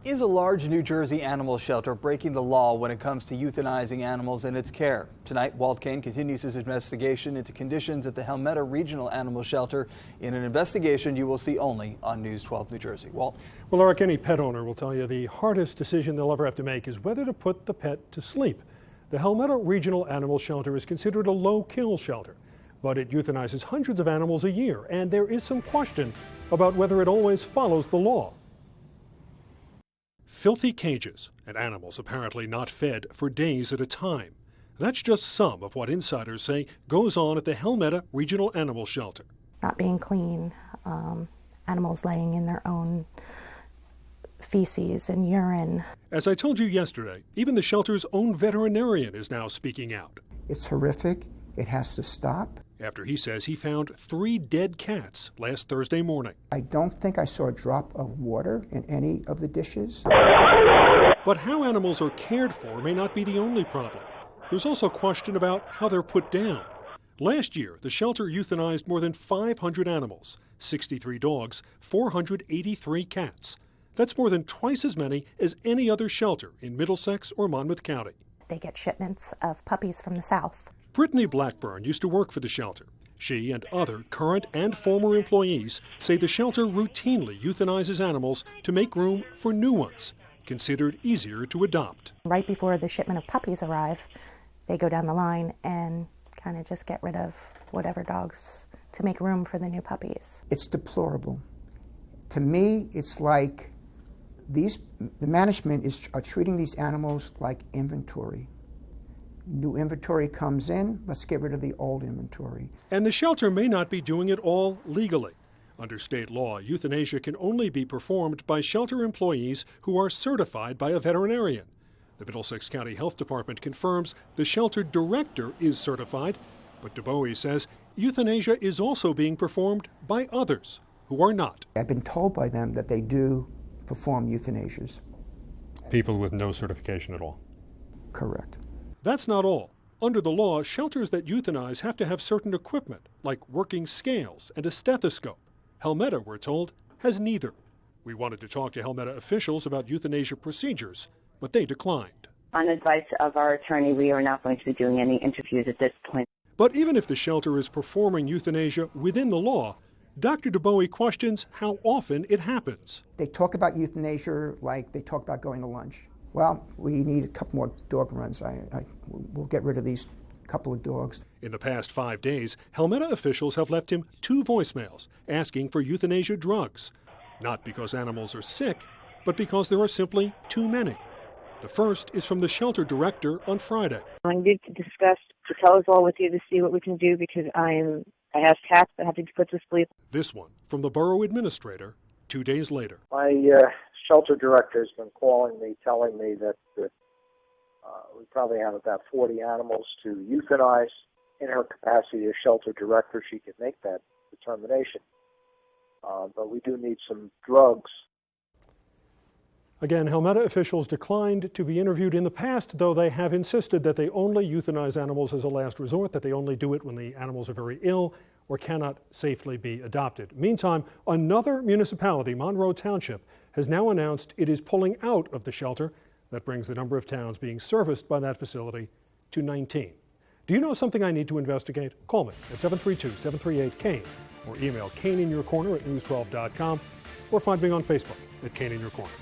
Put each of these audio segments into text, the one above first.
Is a large New Jersey animal shelter breaking the law when it comes to euthanizing animals in its care? Tonight, Walt Kane continues his investigation into conditions at the Helmetta Regional Animal Shelter in an investigation you will see only on News 12 New Jersey. Walt? Well, Eric, any pet owner will tell you the hardest decision they'll ever have to make is whether to put the pet to sleep. The Helmetta Regional Animal Shelter is considered a low-kill shelter, but it euthanizes hundreds of animals a year, and there is some question about whether it always follows the law. Filthy cages and animals apparently not fed for days at a time. That's just some of what insiders say goes on at the Helmetta Regional Animal Shelter. Not being clean, animals laying in their own feces and urine. As I told you yesterday, even the shelter's own veterinarian is now speaking out. It's horrific. It has to stop. After he says he found 3 dead cats last Thursday morning. I don't think I saw a drop of water in any of the dishes. But how animals are cared for may not be the only problem. There's also a question about how they're put down. Last year, the shelter euthanized more than 500 animals, 63 dogs, 483 cats. That's more than twice as many as any other shelter in Middlesex or Monmouth County. They get shipments of puppies from the south. Brittany Blackburn used to work for the shelter. She and other current and former employees say the shelter routinely euthanizes animals to make room for new ones, considered easier to adopt. Right before the shipment of puppies arrive, they go down the line and kind of just get rid of whatever dogs to make room for the new puppies. It's deplorable. To me, it's like the management are treating these animals like inventory. New inventory comes in, let's get rid of the old inventory. And the shelter may not be doing it all legally. Under state law, euthanasia can only be performed by shelter employees who are certified by a veterinarian. The Middlesex County Health Department confirms the shelter director is certified, but DuBois says euthanasia is also being performed by others who are not. I've been told by them that they do perform euthanasias. People with no certification at all? Correct. That's not all. Under the law, shelters that euthanize have to have certain equipment, like working scales and a stethoscope. Helmetta, we're told, has neither. We wanted to talk to Helmetta officials about euthanasia procedures, but they declined. On advice of our attorney, we are not going to be doing any interviews at this point. But even if the shelter is performing euthanasia within the law, Dr. DuBois questions how often it happens. They talk about euthanasia like they talk about going to lunch. Well, we need a couple more dog runs. We'll get rid of these couple of dogs. In the past 5 days, Helmetta officials have left him 2 voicemails asking for euthanasia drugs. Not because animals are sick, but because there are simply too many. The first is from the shelter director on Friday. I need to discuss the Telesol with you to see what we can do because I have cats that have to be put to sleep. This one from the borough administrator 2 days later. My shelter director has been calling me, telling me that we probably have about 40 animals to euthanize. In her capacity as shelter director, she could make that determination. But we do need some drugs. Again, Helmetta officials declined to be interviewed in the past, though they have insisted that they only euthanize animals as a last resort, that they only do it when the animals are very ill or cannot safely be adopted. Meantime, another municipality, Monroe Township, has now announced it is pulling out of the shelter. That brings the number of towns being serviced by that facility to 19. Do you know something I need to investigate? Call me at 732-738-KANE or email kaneinyourcorner@news12.com or find me on Facebook at Kane in Your Corner.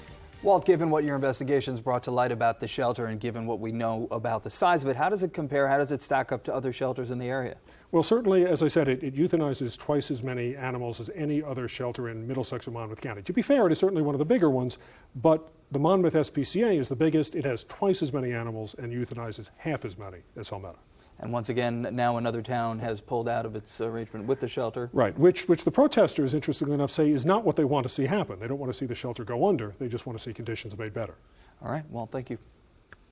Walt, given what your investigations brought to light about the shelter and given what we know about the size of it, how does it compare, how does it stack up to other shelters in the area? Well, certainly, as I said, it euthanizes twice as many animals as any other shelter in Middlesex or Monmouth County. To be fair, it is certainly one of the bigger ones, but the Monmouth SPCA is the biggest. It has twice as many animals and euthanizes half as many as Helmetta. And once again, now another town has pulled out of its arrangement with the shelter. Right, which the protesters, interestingly enough, say is not what they want to see happen. They don't want to see the shelter go under. They just want to see conditions made better. All right, well, thank you.